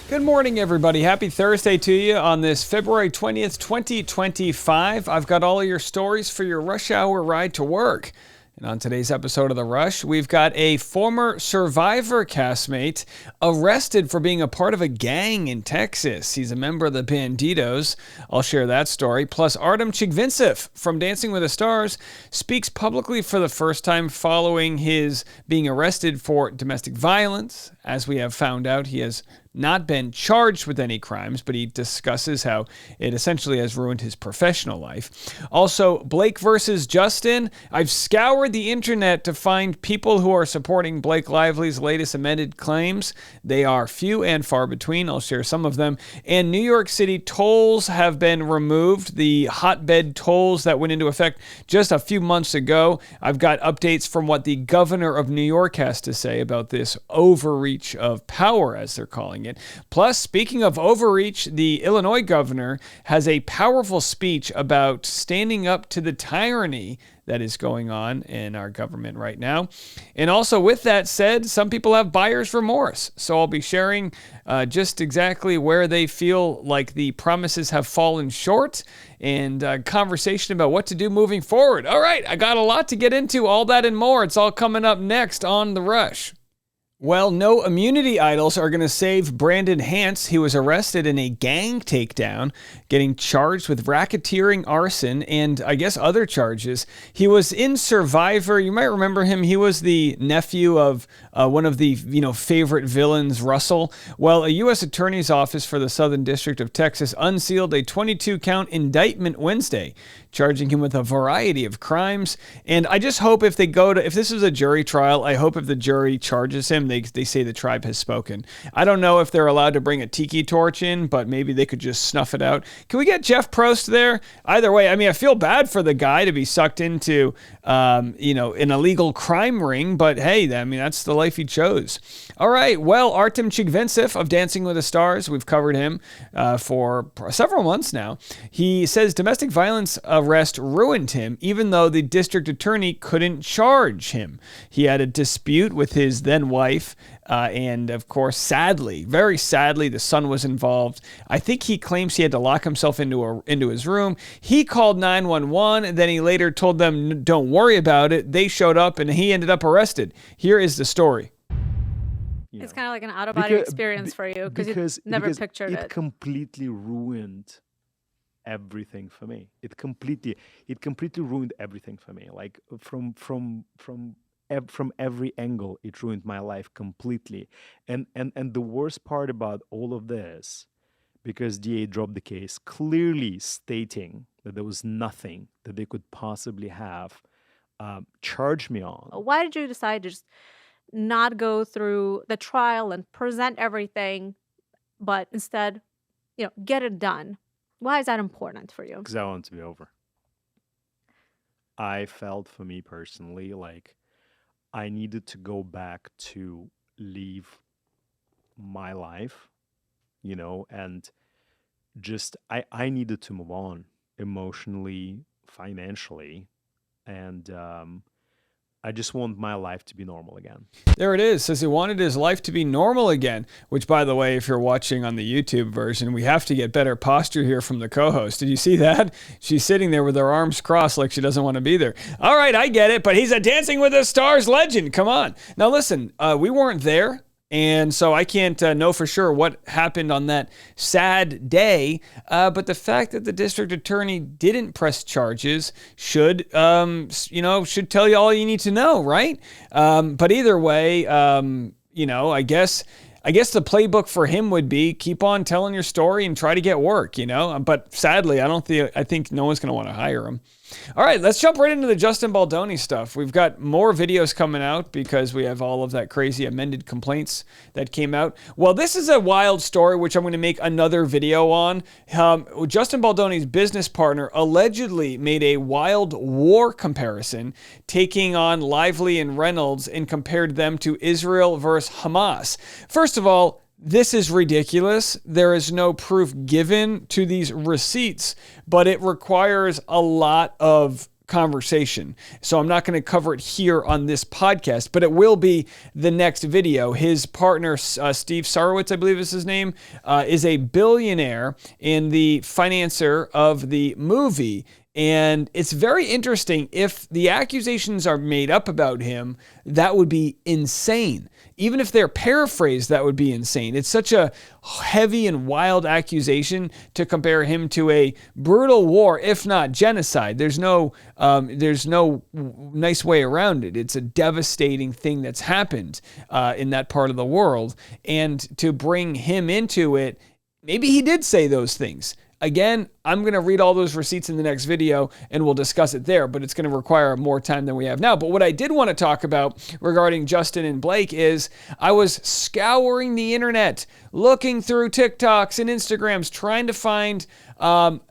Good morning, everybody. Happy Thursday to you on this February 20th, 2025. I've got all of your stories for your rush hour ride to work. And on today's episode of The Rush, we've got a former Survivor castmate arrested for being a part of a gang in Texas. He's a member of the Bandidos. I'll share that story. Plus, Artem Chigvintsev from Dancing with the Stars speaks publicly for the first time following his being arrested for domestic violence. As we have found out, he has not been charged with any crimes, but he discusses how it essentially has ruined his professional life. Also, Blake versus Justin. I've scoured the internet to find people who are supporting Blake Lively's latest amended claims. They are few and far between. I'll share some of them. And New York City tolls have been removed. The hotbed tolls that went into effect just a few months ago. I've got updates from what the governor of New York has to say about this overreach of power, as they're calling it. Plus, speaking of overreach, the Illinois governor has a powerful speech about standing up to the tyranny that is going on in our government right now. And also, with that said, some people have buyer's remorse. So I'll be sharing just exactly where they feel like the promises have fallen short and a conversation about what to do moving forward. All right, I got a lot to get into, all that and more. It's all coming up next on The Rush. Well, no immunity idols are going to save Brandon Hance. He was arrested in a gang takedown, getting charged with racketeering, arson, and I guess other charges. He was in Survivor. You might remember him. He was the nephew of one of the favorite villains, Russell. Well, a U.S. Attorney's Office for the Southern District of Texas unsealed a 22-count indictment Wednesday, charging him with a variety of crimes. And I just hope if this is a jury trial, I hope if the jury charges him, they say the tribe has spoken. I don't know if they're allowed to bring a tiki torch in, but maybe they could just snuff it out. Can we get Jeff Probst there? Either way, I mean, I feel bad for the guy to be sucked into, an illegal crime ring, but hey, I mean, that's the life he chose. All right, well, Artem Chigvintsev of Dancing with the Stars, we've covered him for several months now. He says domestic violence arrest ruined him, even though the district attorney couldn't charge him. He had a dispute with his then wife, and of course, sadly, very sadly, the son was involved. I think he claims he had to lock himself into his room. He called 911, and then he later told them, don't worry about it. They showed up, and he ended up arrested. Here is the story. It's kind of like an out-of-body experience for you because you never pictured it. It completely ruined everything for me. It completely ruined everything for me. Like from every angle, it ruined my life completely. And the worst part about all of this, because DA dropped the case, clearly stating that there was nothing that they could possibly have charged me on. Why did you decide to just not go through the trial and present everything, but instead, get it done? Why is that important for you? Because I want it to be over. I felt, for me personally, like I needed to go back to live my life, and just I needed to move on emotionally, financially, and I just want my life to be normal again. There it is. Says he wanted his life to be normal again, which, by the way, if you're watching on the YouTube version, we have to get better posture here from the co-host. Did you see that? She's sitting there with her arms crossed like she doesn't want to be there. All right, I get it, but he's a Dancing with the Stars legend. Come on. Now, listen, we weren't there. And so I can't know for sure what happened on that sad day. But the fact that the district attorney didn't press charges should tell you all you need to know, right? But either way, I guess the playbook for him would be keep on telling your story and try to get work, But sadly, I think no one's going to want to hire him. All right, let's jump right into the Justin Baldoni stuff. We've got more videos coming out because we have all of that crazy amended complaints that came out. Well, this is a wild story, which I'm going to make another video on. Justin Baldoni's business partner allegedly made a wild war comparison, taking on Lively and Reynolds and compared them to Israel versus Hamas. First of all, this is ridiculous. There is no proof given to these receipts, but it requires a lot of conversation. So I'm not going to cover it here on this podcast, but it will be the next video. His partner, Steve Sarowitz, I believe is his name, is a billionaire and the financier of the movie. And it's very interesting. If the accusations are made up about him, that would be insane. Even if they're paraphrased, that would be insane. It's such a heavy and wild accusation to compare him to a brutal war, if not genocide. There's no nice way around it. It's a devastating thing that's happened in that part of the world. And to bring him into it, maybe he did say those things. Again, I'm going to read all those receipts in the next video and we'll discuss it there, but it's going to require more time than we have now. But what I did want to talk about regarding Justin and Blake is I was scouring the internet, looking through TikToks and Instagrams, trying to find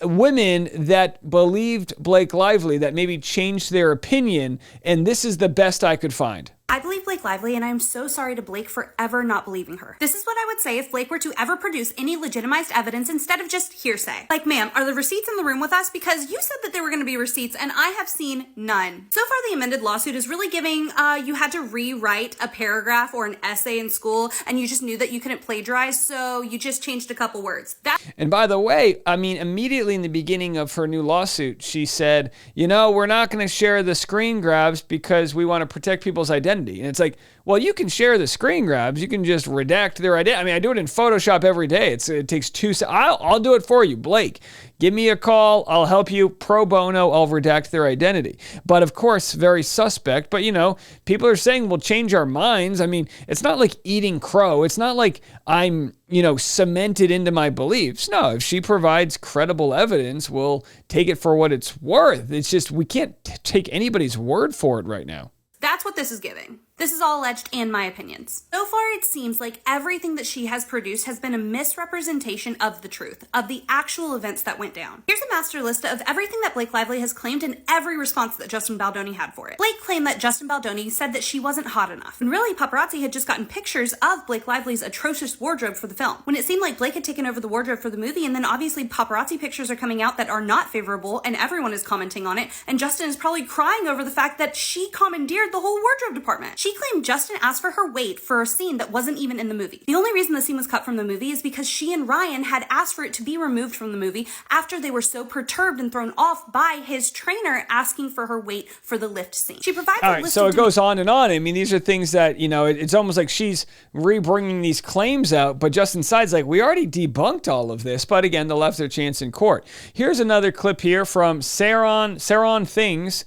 women that believed Blake Lively, that maybe changed their opinion, and this is the best I could find. I believe Blake Lively, and I'm so sorry to Blake for ever not believing her. This is what I would say if Blake were to ever produce any legitimized evidence instead of just hearsay. Like, ma'am, are the receipts in the room with us? Because you said that there were going to be receipts, and I have seen none. So far, the amended lawsuit is really giving you had to rewrite a paragraph or an essay in school, and you just knew that you couldn't plagiarize, so you just changed a couple words. And by the way, I mean, immediately in the beginning of her new lawsuit, she said, you know, we're not going to share the screen grabs because we want to protect people's identity. And it's like, well, you can share the screen grabs. You can just redact their identity. I mean, I do it in Photoshop every day. It takes 2 seconds. I'll do it for you, Blake. Give me a call. I'll help you pro bono. I'll redact their identity. But of course, very suspect. But, you know, people are saying we'll change our minds. I mean, it's not like eating crow. It's not like I'm, you know, cemented into my beliefs. No, if she provides credible evidence, we'll take it for what it's worth. It's just we can't take anybody's word for it right now. That's what this is giving. This is all alleged and my opinions. So far, it seems like everything that she has produced has been a misrepresentation of the truth, of the actual events that went down. Here's a master list of everything that Blake Lively has claimed and every response that Justin Baldoni had for it. Blake claimed that Justin Baldoni said that she wasn't hot enough. And really, paparazzi had just gotten pictures of Blake Lively's atrocious wardrobe for the film. When it seemed like Blake had taken over the wardrobe for the movie, and then obviously paparazzi pictures are coming out that are not favorable, and everyone is commenting on it, and Justin is probably crying over the fact that she commandeered the whole wardrobe department. She claimed Justin asked for her weight for a scene that wasn't even in the movie. The only reason the scene was cut from the movie is because she and Ryan had asked for it to be removed from the movie after they were so perturbed and thrown off by his trainer asking for her weight for the lift scene. She provides all right, so it goes on and on. I mean, these are things that, you know, it's almost like she's re-bringing these claims out, but Justin's side's like, we already debunked all of this, but again, they'll have their chance in court. Here's another clip here from Saron Things,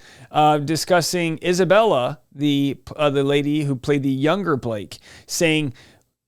discussing Isabella, the lady who played the younger Blake, saying,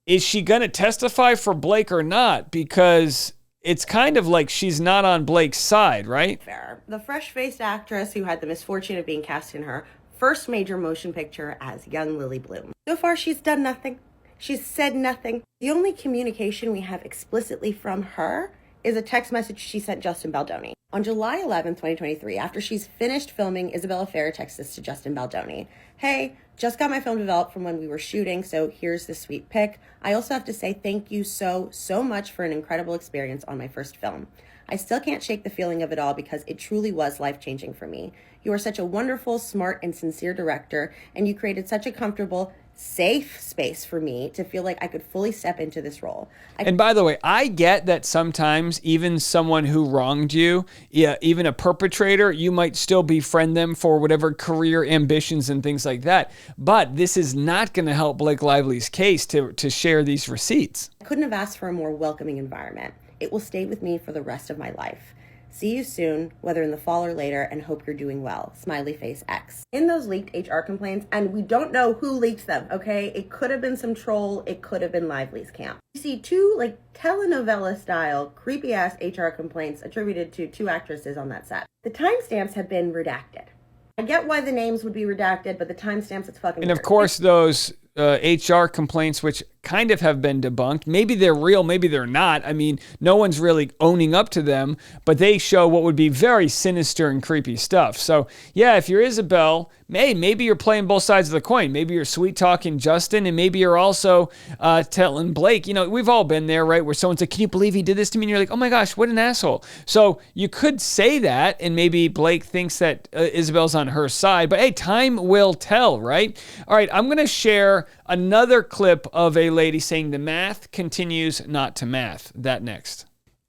is she going to testify for Blake or not? Because it's kind of like she's not on Blake's side, right? Fair. The fresh-faced actress who had the misfortune of being cast in her first major motion picture as young Lily Bloom. So far, she's done nothing. She's said nothing. The only communication we have explicitly from her is a text message she sent Justin Baldoni. On July 11, 2023, after she's finished filming, Isabella Fair texts this to Justin Baldoni. Hey, just got my film developed from when we were shooting, so here's the sweet pic. I also have to say thank you so much for an incredible experience on my first film. I still can't shake the feeling of it all because it truly was life-changing for me. You are such a wonderful, smart, and sincere director, and you created such a comfortable, safe space for me to feel like I could fully step into this role. And by the way, I get that sometimes even someone who wronged you, even a perpetrator, you might still befriend them for whatever career ambitions and things like that. But this is not going to help Blake Lively's case to share these receipts. I couldn't have asked for a more welcoming environment. It will stay with me for the rest of my life. See you soon, whether in the fall or later, and hope you're doing well. Smiley face X. In those leaked HR complaints, and we don't know who leaked them, okay? It could have been some troll. It could have been Lively's camp. You see 2, telenovela-style, creepy-ass HR complaints attributed to 2 actresses on that set. The timestamps have been redacted. I get why the names would be redacted, but the timestamps, it's fucking And of weird. course, those HR complaints, which kind of have been debunked. Maybe they're real, maybe they're not. I mean, no one's really owning up to them, but they show what would be very sinister and creepy stuff. So yeah, if you're Isabel, maybe you're playing both sides of the coin. Maybe you're sweet talking Justin, and maybe you're also telling Blake, you know, we've all been there, right? Where someone's like, can you believe he did this to me? And you're like, oh my gosh, what an asshole. So you could say that, and maybe Blake thinks that Isabel's on her side, but hey, time will tell, right? All right, I'm going to share another clip of a lady saying the math continues not to math. That next.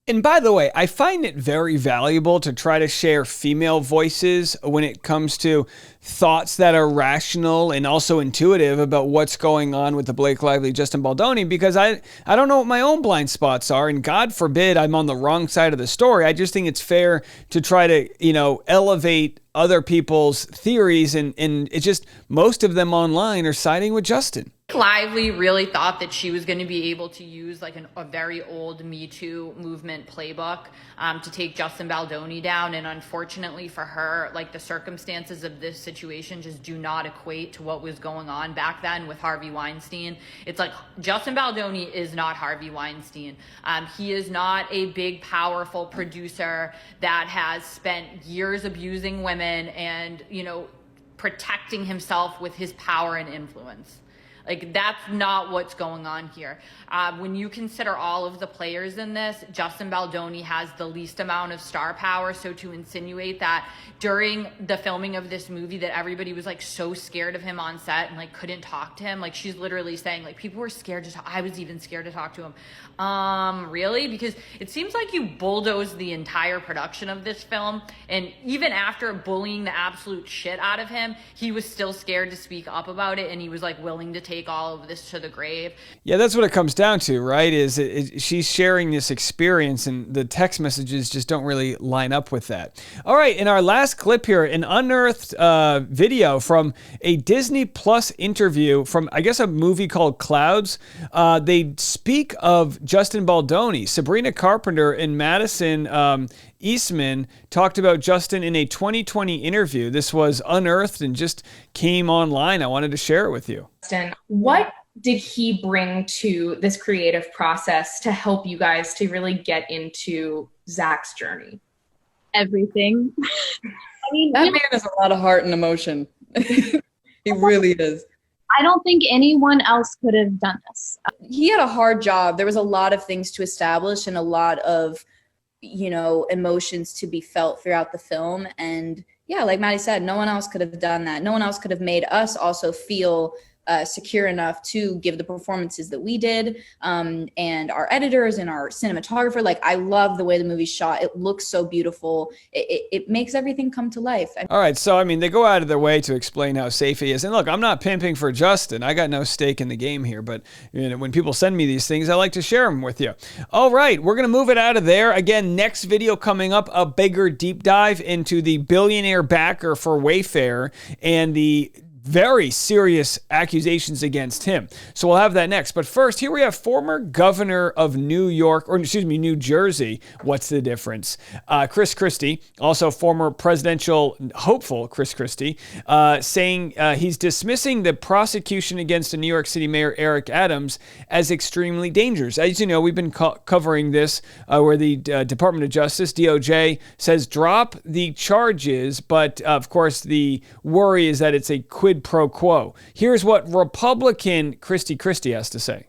And by the way, I find it very valuable to try to share female voices when it comes to thoughts that are rational and also intuitive about what's going on with the Blake Lively, Justin Baldoni, because I don't know what my own blind spots are, and God forbid I'm on the wrong side of the story. I just think it's fair to try to, you know, elevate other people's theories, and it's just most of them online are siding with Justin. Lively really thought that she was going to be able to use like a very old Me Too movement playbook to take Justin Baldoni down. And unfortunately for her, like the circumstances of this situation just do not equate to what was going on back then with Harvey Weinstein. It's like Justin Baldoni is not Harvey Weinstein. He is not a big, powerful producer that has spent years abusing women and, you know, protecting himself with his power and influence. Like, that's not what's going on here. When you consider all of the players in this, Justin Baldoni has the least amount of star power. So to insinuate that during the filming of this movie that everybody was like so scared of him on set and like couldn't talk to him, like she's literally saying like people were scared to talk. I was even scared to talk to him. Really? Because it seems like you bulldozed the entire production of this film. And even after bullying the absolute shit out of him, he was still scared to speak up about it. And he was like willing to take all of this to the grave. Yeah, that's what it comes down to, right? She's sharing this experience, and the text messages just don't really line up with that. All right, in our last clip here, an unearthed video from a Disney Plus interview from, I guess, a movie called Clouds. They speak of Justin Baldoni. Sabrina Carpenter and Madison Eastman talked about Justin in a 2020 interview. This was unearthed and just came online. I wanted to share it with you. Justin, what did he bring to this creative process to help you guys to really get into Zach's journey? Everything. I mean, that man has a lot of heart and emotion. He really is. I don't think anyone else could have done this. He had a hard job. There was a lot of things to establish and a lot of, you know, emotions to be felt throughout the film. And yeah, like Maddie said, no one else could have done that. No one else could have made us also feel secure enough to give the performances that we did, and our editors and our cinematographer. Like, I love the way the movie's shot. It looks so beautiful. It makes everything come to life. All right, so I mean, they go out of their way to explain how safe he is. And look, I'm not pimping for Justin. I got no stake in the game here, but you know, when people send me these things, I like to share them with you. All right, we're gonna move it out of there. Again, next video coming up, a bigger deep dive into the billionaire backer for Wayfair and the very serious accusations against him. So we'll have that next. But first, here we have former governor of New Jersey. What's the difference? Chris Christie, also former presidential hopeful Chris Christie, saying he's dismissing the prosecution against the New York City Mayor Eric Adams as extremely dangerous. As you know, we've been covering this where the Department of Justice, DOJ, says drop the charges, but of course the worry is that it's a quid pro quo. Here's what Republican Christie has to say.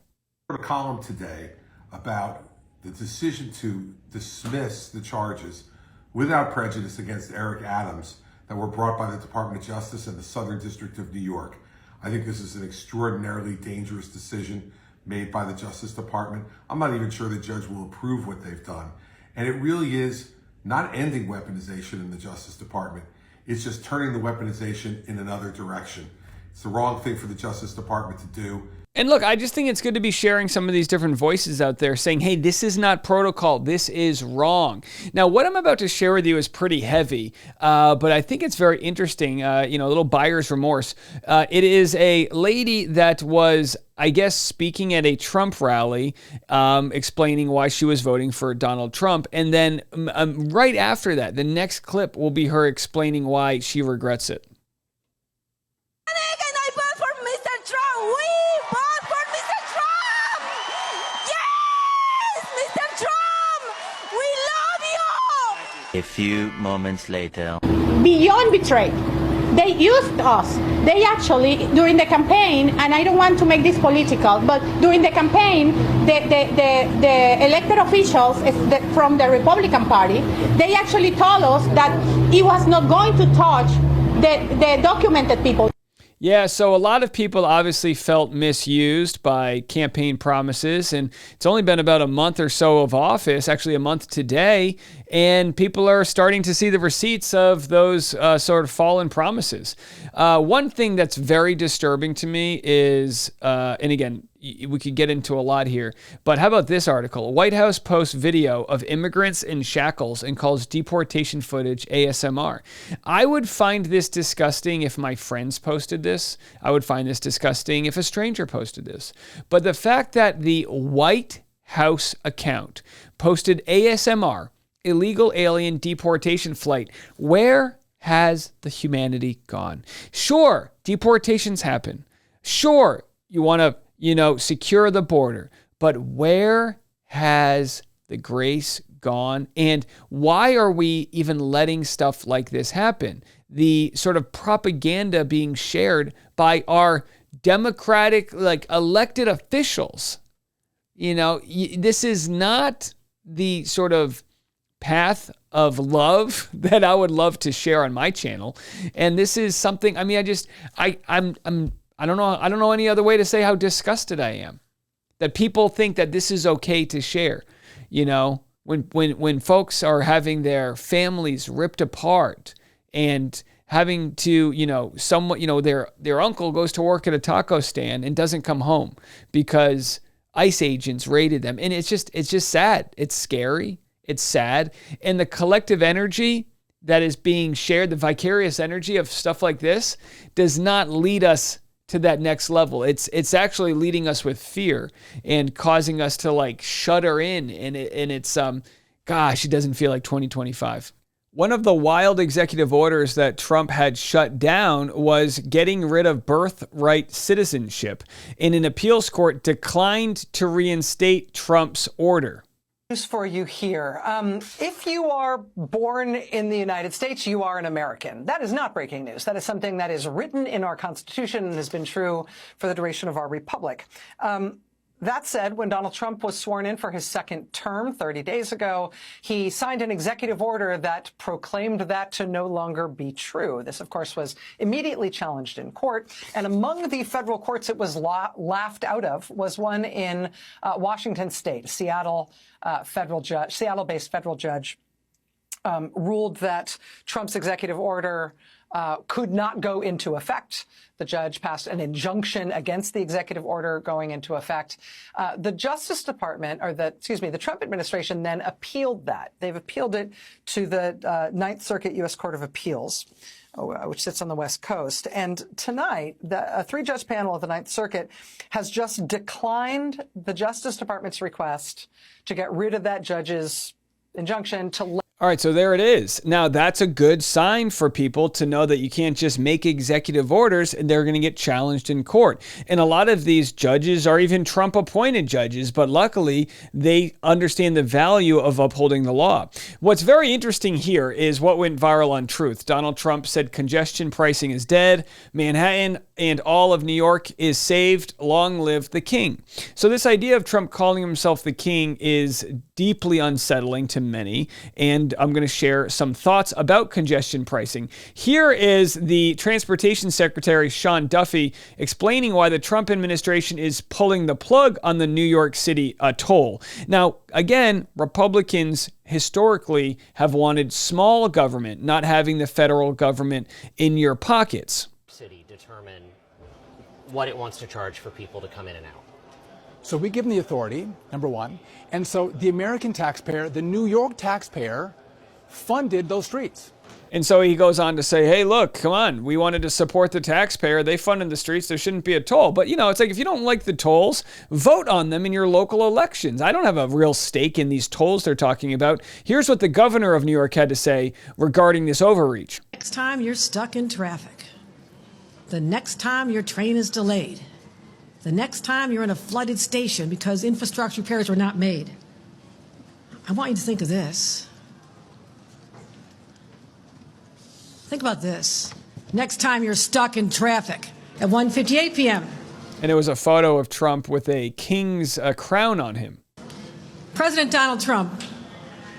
I wrote a column today about the decision to dismiss the charges without prejudice against Eric Adams that were brought by the Department of Justice and the Southern District of New York. I think this is an extraordinarily dangerous decision made by the Justice Department. I'm not even sure the judge will approve what they've done. And it really is not ending weaponization in the Justice Department. It's just turning the weaponization in another direction. It's the wrong thing for the Justice Department to do. And look, I just think it's good to be sharing some of these different voices out there saying, hey, this is not protocol. This is wrong. Now, what I'm about to share with you is pretty heavy, but I think it's very interesting, a little buyer's remorse. It is a lady that was, I guess, speaking at a Trump rally, explaining why she was voting for Donald Trump. And then right after that, the next clip will be her explaining why she regrets it. Trump! We love you! A few moments later. Beyond betrayed. They used us. They actually, during the campaign, and I don't want to make this political, but during the campaign, the elected officials from the Republican Party, they actually told us that he was not going to touch the documented people. Yeah, so a lot of people obviously felt misused by campaign promises, and it's only been about a month or so of office, actually a month today, and people are starting to see the receipts of those sort of fallen promises. One thing that's very disturbing to me is, and again, we could get into a lot here, but how about this article? White House posts video of immigrants in shackles and calls deportation footage ASMR. I would find this disgusting if my friends posted this. I would find this disgusting if a stranger posted this. But the fact that the White House account posted ASMR, illegal alien deportation flight, where has the humanity gone? Sure, deportations happen. Sure, you want to secure the border. But where has the grace gone? And why are we even letting stuff like this happen? The sort of propaganda being shared by our democratic, elected officials. This is not the sort of path of love that I would love to share on my channel. And this is something, I don't know any other way to say how disgusted I am that people think that this is okay to share. When folks are having their families ripped apart and having to, their uncle goes to work at a taco stand and doesn't come home because ICE agents raided them. And it's just sad. It's scary. It's sad. And the collective energy that is being shared, the vicarious energy of stuff like this, does not lead us to that next level. It's actually leading us with fear and causing us to shudder in. And it's it doesn't feel like 2025. One of the wild executive orders that Trump had shut down was getting rid of birthright citizenship, and an appeals court declined to reinstate Trump's order. News for you here. If you are born in the United States, you are an American. That is not breaking news. That is something that is written in our Constitution and has been true for the duration of our republic. That said, when Donald Trump was sworn in for his second term 30 days ago, he signed an executive order that proclaimed that to no longer be true. This, of course, was immediately challenged in court. And among the federal courts it was laughed out of was one in Washington State. Seattle-based federal judge ruled that Trump's executive order could not go into effect. The judge passed an injunction against the executive order going into effect. The Justice Department, the Trump administration then appealed that. They've appealed it to the Ninth Circuit U.S. Court of Appeals, which sits on the West Coast. And tonight, a three-judge panel of the Ninth Circuit has just declined the Justice Department's request to get rid of that judge's injunction to All right, so there it is. Now, that's a good sign for people to know that you can't just make executive orders and they're going to get challenged in court. And a lot of these judges are even Trump-appointed judges, but luckily they understand the value of upholding the law. What's very interesting here is what went viral on Truth. Donald Trump said congestion pricing is dead, Manhattan and all of New York is saved, long live the king. So this idea of Trump calling himself the king is deeply unsettling to many, and I'm going to share some thoughts about congestion pricing. Here is the Transportation Secretary, Sean Duffy, explaining why the Trump administration is pulling the plug on the New York City toll. Now, again, Republicans historically have wanted small government, not having the federal government in your pockets. City determine what it wants to charge for people to come in and out. So we give them the authority, number one. And so the American taxpayer, the New York taxpayer, funded those streets. And so he goes on to say, hey, look, come on. We wanted to support the taxpayer. They funded the streets. There shouldn't be a toll. But, it's like if you don't like the tolls, vote on them in your local elections. I don't have a real stake in these tolls they're talking about. Here's what the governor of New York had to say regarding this overreach. Next time you're stuck in traffic. The next time your train is delayed. The next time you're in a flooded station because infrastructure repairs were not made. I want you to think of this. Think about this. Next time you're stuck in traffic at 1:58 p.m. And it was a photo of Trump with a king's crown on him. President Donald Trump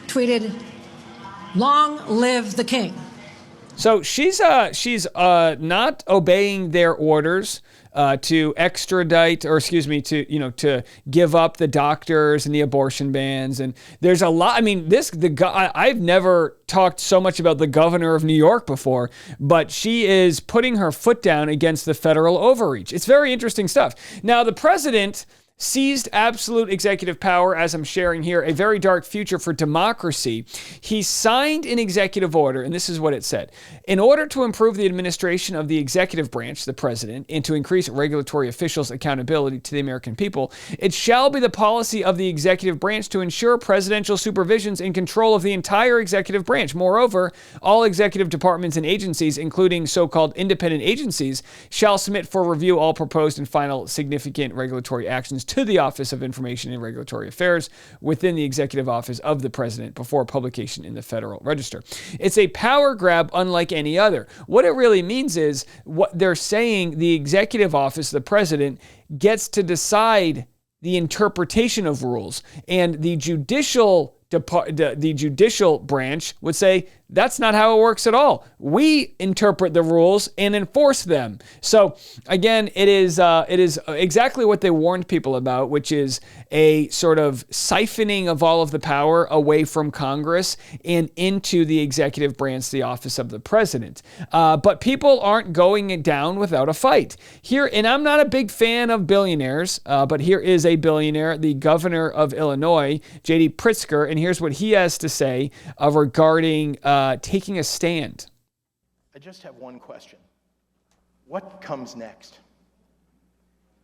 tweeted, "Long live the king." So she's not obeying their orders to extradite, or excuse me, to give up the doctors and the abortion bans. And there's a lot. I mean, I've never talked so much about the governor of New York before, but she is putting her foot down against the federal overreach. It's very interesting stuff. Now, the president seized absolute executive power, as I'm sharing here, a very dark future for democracy. He signed an executive order, and this is what it said. In order to improve the administration of the executive branch, the president, and to increase regulatory officials' accountability to the American people, it shall be the policy of the executive branch to ensure presidential supervisions and control of the entire executive branch. Moreover, all executive departments and agencies, including so-called independent agencies, shall submit for review all proposed and final significant regulatory actions to the Office of Information and Regulatory Affairs within the executive office of the president before publication in the Federal Register. It's a power grab unlike any other. What it really means is what they're saying, the executive office, the president, gets to decide the interpretation of rules, and the judicial branch would say, that's not how it works at all. We interpret the rules and enforce them. So again, it is exactly what they warned people about, which is a sort of siphoning of all of the power away from Congress and into the executive branch, the office of the president. But people aren't going it down without a fight. Here, and I'm not a big fan of billionaires, but here is a billionaire, the governor of Illinois, J.D. Pritzker, and here's what he has to say regarding taking a stand. I just have one question. What comes next?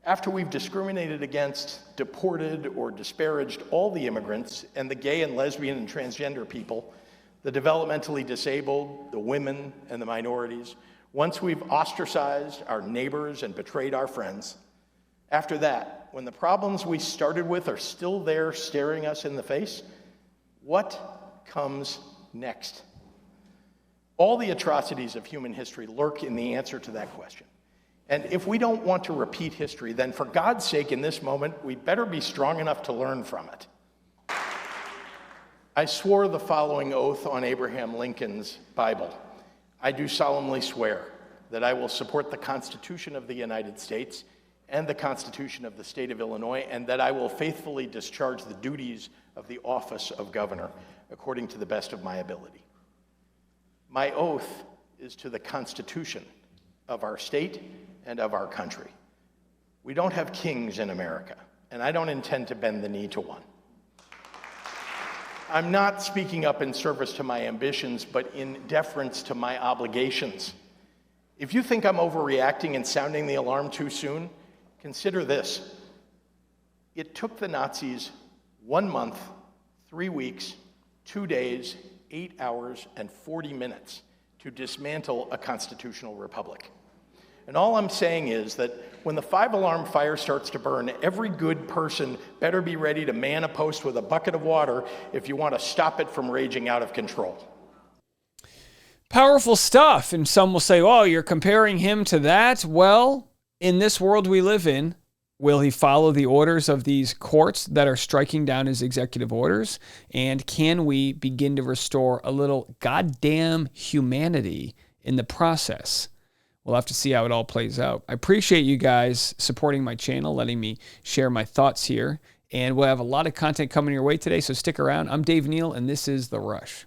After we've discriminated against, deported, or disparaged all the immigrants and the gay and lesbian and transgender people, the developmentally disabled, the women, and the minorities, once we've ostracized our neighbors and betrayed our friends, after that, when the problems we started with are still there staring us in the face, what comes next? All the atrocities of human history lurk in the answer to that question. And if we don't want to repeat history, then for God's sake, in this moment, we better be strong enough to learn from it. I swore the following oath on Abraham Lincoln's Bible. I do solemnly swear that I will support the Constitution of the United States and the Constitution of the State of Illinois, and that I will faithfully discharge the duties of the office of governor according to the best of my ability. My oath is to the Constitution of our state and of our country. We don't have kings in America, and I don't intend to bend the knee to one. I'm not speaking up in service to my ambitions, but in deference to my obligations. If you think I'm overreacting and sounding the alarm too soon, consider this. It took the Nazis 1 month, 3 weeks, 2 days, 8 hours, and 40 minutes to dismantle a constitutional republic. And all I'm saying is that when the 5-alarm fire starts to burn, every good person better be ready to man a post with a bucket of water if you want to stop it from raging out of control. Powerful stuff. And some will say, oh, you're comparing him to that? Well, in this world we live in, will he follow the orders of these courts that are striking down his executive orders? And can we begin to restore a little goddamn humanity in the process? We'll have to see how it all plays out. I appreciate you guys supporting my channel, letting me share my thoughts here. And we'll have a lot of content coming your way today, so stick around. I'm Dave Neal, and this is The Rush.